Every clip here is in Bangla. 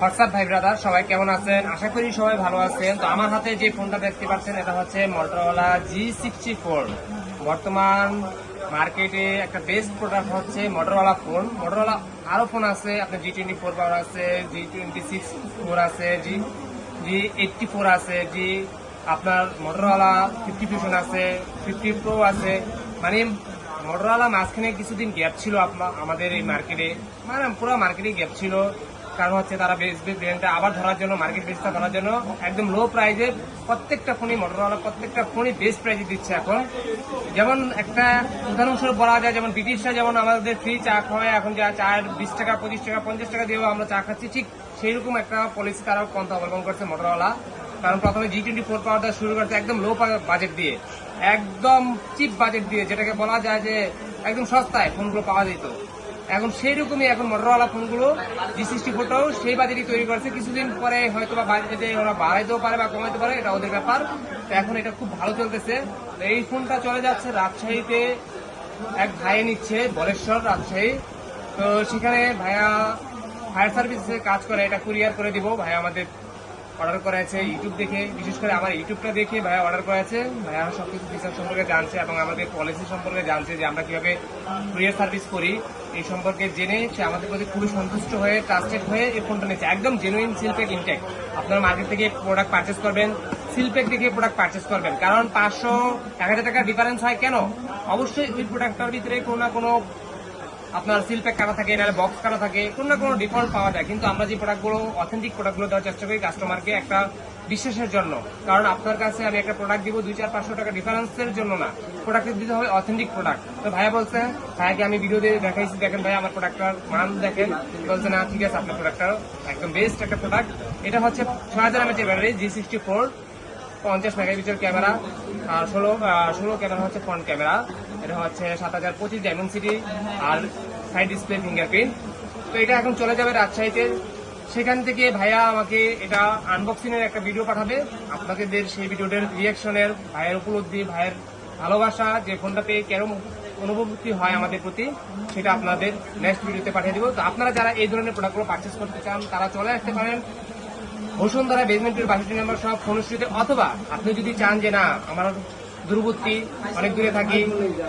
হোয়াটসঅ্যাপ ভাই ব্রাদার, সবাই কেমন আছেন? আশা করি সবাই ভালো আছেন। তো আমার হাতে যে ফোনটা দেখতে পাচ্ছেন এটা হচ্ছে মোটরোলা G64। বর্তমান মার্কেটে একটা বেস্ট প্রোডাক্ট হচ্ছে মোটরোলা ফোন। মোটরোলা আরো ফোন আছে, আপনার G24 পাওয়ার আছে, G26 4 আছে, G84 আছে, আপনার মোটরোলা 50 ফিউশন আছে, 50 প্রো আছে। মানে মোটরোলা মাঝখানে কিছুদিন গ্যাপ ছিল আমাদের এই মার্কেটে, মানে পুরো মার্কেটে গ্যাপ ছিল। কারণ হচ্ছে তারা ব্র্যান্ডটা আবার ধরার জন্য, মার্কেট বেসটা ধরার জন্য একদম লো প্রাইজে প্রত্যেকটা ফোনই, মোটরোলা প্রত্যেকটা ফোনই বেস্ট প্রাইজে দিচ্ছে এখন। যেমন একটা উদাহরণস্বরূপ বলা যায়, যেমন ব্রিটিশরা যেমন আমাদের ফ্রি চা খাওয়ায়, এখন যা চায়ের 20 টাকা 25 টাকা 50 টাকা দিয়েও আমরা চা খাচ্ছি, ঠিক সেই রকম একটা পলিসি তারাও পন্থা অবলম্বন করছে মোটরোলা। কারণ প্রথমে G24 পাওয়ার দেওয়া শুরু করতে একদম লো বাজেট দিয়ে, একদম চিপ বাজেট দিয়ে, যেটাকে বলা যায় যে একদম সস্তায় ফোনগুলো পাওয়া যেত। এখন সেই রকমই এখন মোটরোলা ফোনগুলো G64টাও সেই বাজেটই তৈরি করেছে। কিছুদিন পরে হয়তো বা বাজেটে ওরা বাড়াইতেও পারে বা কমাইতে পারে, এটা ওদের ব্যাপার। তো এখন এটা খুব ভালো চলতেছে। তো এই ফোনটা চলে যাচ্ছে রাজশাহীতে, এক ভাই নিচ্ছে, বলেশ্বর রাজশাহী। তো সেখানে ভাইয়া ফায়ার সার্ভিসে কাজ করে, এটা কুরিয়ার করে দিব। ভাইয়া আমাদের অর্ডার করেছে ইউটিউব দেখে, বিশেষ করে আমার ইউটিউবটা দেখে ভাইয়া অর্ডার করেছে। ভাইয়া সবকিছু ফিচার সম্পর্কে জানছে এবং আমাদের পলিসি সম্পর্কে জানছে যে আমরা কিভাবে কুরিয়ার সার্ভিস করি, এই সম্পর্কে জেনে সে আমাদের প্রতি খুবই সন্তুষ্ট হয়ে, ট্রাস্টেড হয়ে এই ফোনটা নিচ্ছে। একদম জেনুইন সিলপ্যাক ইনটেক। আপনারা মার্কেট থেকে প্রোডাক্ট পারচেস করবেন, সিলপ্যাক দেখে প্রোডাক্ট পারচেস করবেন। কারণ 500-1000 টাকার ডিফারেন্স হয় কেন? অবশ্যই ওই প্রোডাক্টটার ভিতরে কোনো না কোনো আপনার সিলপ্যাক কাটা থাকে, নাহলে বক্স কাটা থাকে, কোনো না কোনো ডিফল্ট পাওয়া যায়। কিন্তু আমরা যে প্রোডাক্টগুলো, অথেন্টিক প্রোডাক্টগুলো দেওয়ার চেষ্টা করি কাস্টমারকে একটা বিশ্বাসের জন্য। কারণ আপনার কাছে আমি একটা প্রোডাক্ট দিব 200-500 টাকা ডিফারেন্সের জন্য না, প্রোডাক্ট দিতে হবে অথেন্টিক প্রোডাক্ট। তো ভাইয়া বলছে, ভাইয়াকে আমি ভিডিও দিয়ে দেখাইছি, দেখেন ভাই আমার প্রোডাক্টটার মান দেখেন। বলছে না ঠিক আছে, আপনার প্রোডাক্টটা একদম বেস্ট একটা প্রোডাক্ট। এটা হচ্ছে 6000 mAh battery, G64, 50 megapixel camera, আর 16 ক্যামেরা হচ্ছে ফ্রন্ট ক্যামেরা। এটা হচ্ছে 7025 ডায়মেনসিটি, আর সাইড ডিসপ্লে ফিঙ্গারপ্রিন্ট। তো এটা এখন চলে যাবে রাজশাহীতে। সেখান থেকে ভাইয়া আমাকে এটা আনবক্সিং এর একটা ভিডিও পাঠাবে। আপনাদের সেই ভিডিওটার রিয়াকশনের, ভাইয়ের উপলব্ধি, ভাইয়ের ভালোবাসা, যে ফোনটা পেয়ে কেরম অনুভূতি হয় আমাদের প্রতি, সেটা আপনাদের নেক্সট ভিডিওতে পাঠিয়ে দিব। তো আপনারা যারা এই ধরনের প্রোডাক্টগুলো পারচেস করতে চান তারা চলে আসতে পারেন বসুন্ধরা বেসমেন্টের 62 নম্বর সব ফোনস্ট্রিটে। অথবা আপনি যদি চান যে না, আমার দূরবর্তী, অনেক দূরে থাকি,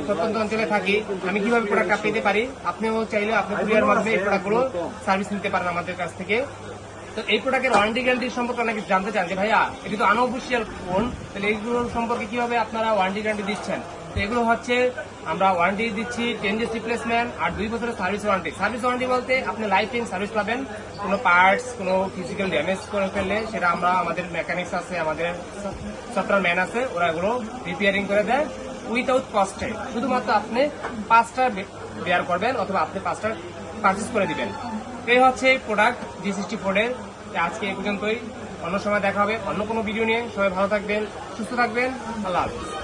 প্রত্যন্ত অঞ্চলে থাকি, আমি কিভাবে প্রোডাক্টটা পেতে পারি, আপনিও চাইলে আপনি কুরিয়ার মাধ্যমে এই প্রোডাক্টগুলো সার্ভিস নিতে পারেন আমাদের কাছ থেকে। তো এই প্রোডাক্টের ওয়ারেন্টি গ্যারান্টি সম্পর্কে অনেকে জানতে চান যে ভাইয়া এটি তো আনঅফিসিয়াল ফোন, তাহলে এইগুলো সম্পর্কে কিভাবে আপনারা ওয়ারেন্টি গ্যারান্টি দিচ্ছেন? তো এগুলো হচ্ছে আমরা ওয়ারেন্টি দিচ্ছি 10 days রিপ্লেসমেন্ট আর 2 বছরের সার্ভিস ওয়ারেন্টি। সার্ভিস ওয়ারেন্টি বলতে আপনি লাইফ টাইম সার্ভিস পাবেন। কোনো পার্টস, কোনো ফিজিক্যাল ড্যামেজ করে ফেললে সেটা আমরা, আমাদের মেকানিক্স আছে, আমাদের সফটওয়্যার ম্যান আছে, ওরা এগুলো রিপেয়ারিং করে দেয় উইথাউট কস্টে। শুধুমাত্র আপনি 5টা বেয়ার করবেন অথবা আপনি 5টা পারচেস করে দিবেন। এই হচ্ছে প্রোডাক্ট G64 এর। আজকে এই পর্যন্তই, অন্য সময় দেখা হবে অন্য কোনো ভিডিও নিয়ে। সবাই ভালো থাকবেন, সুস্থ থাকবেন, আল্লাহ হাফেজ।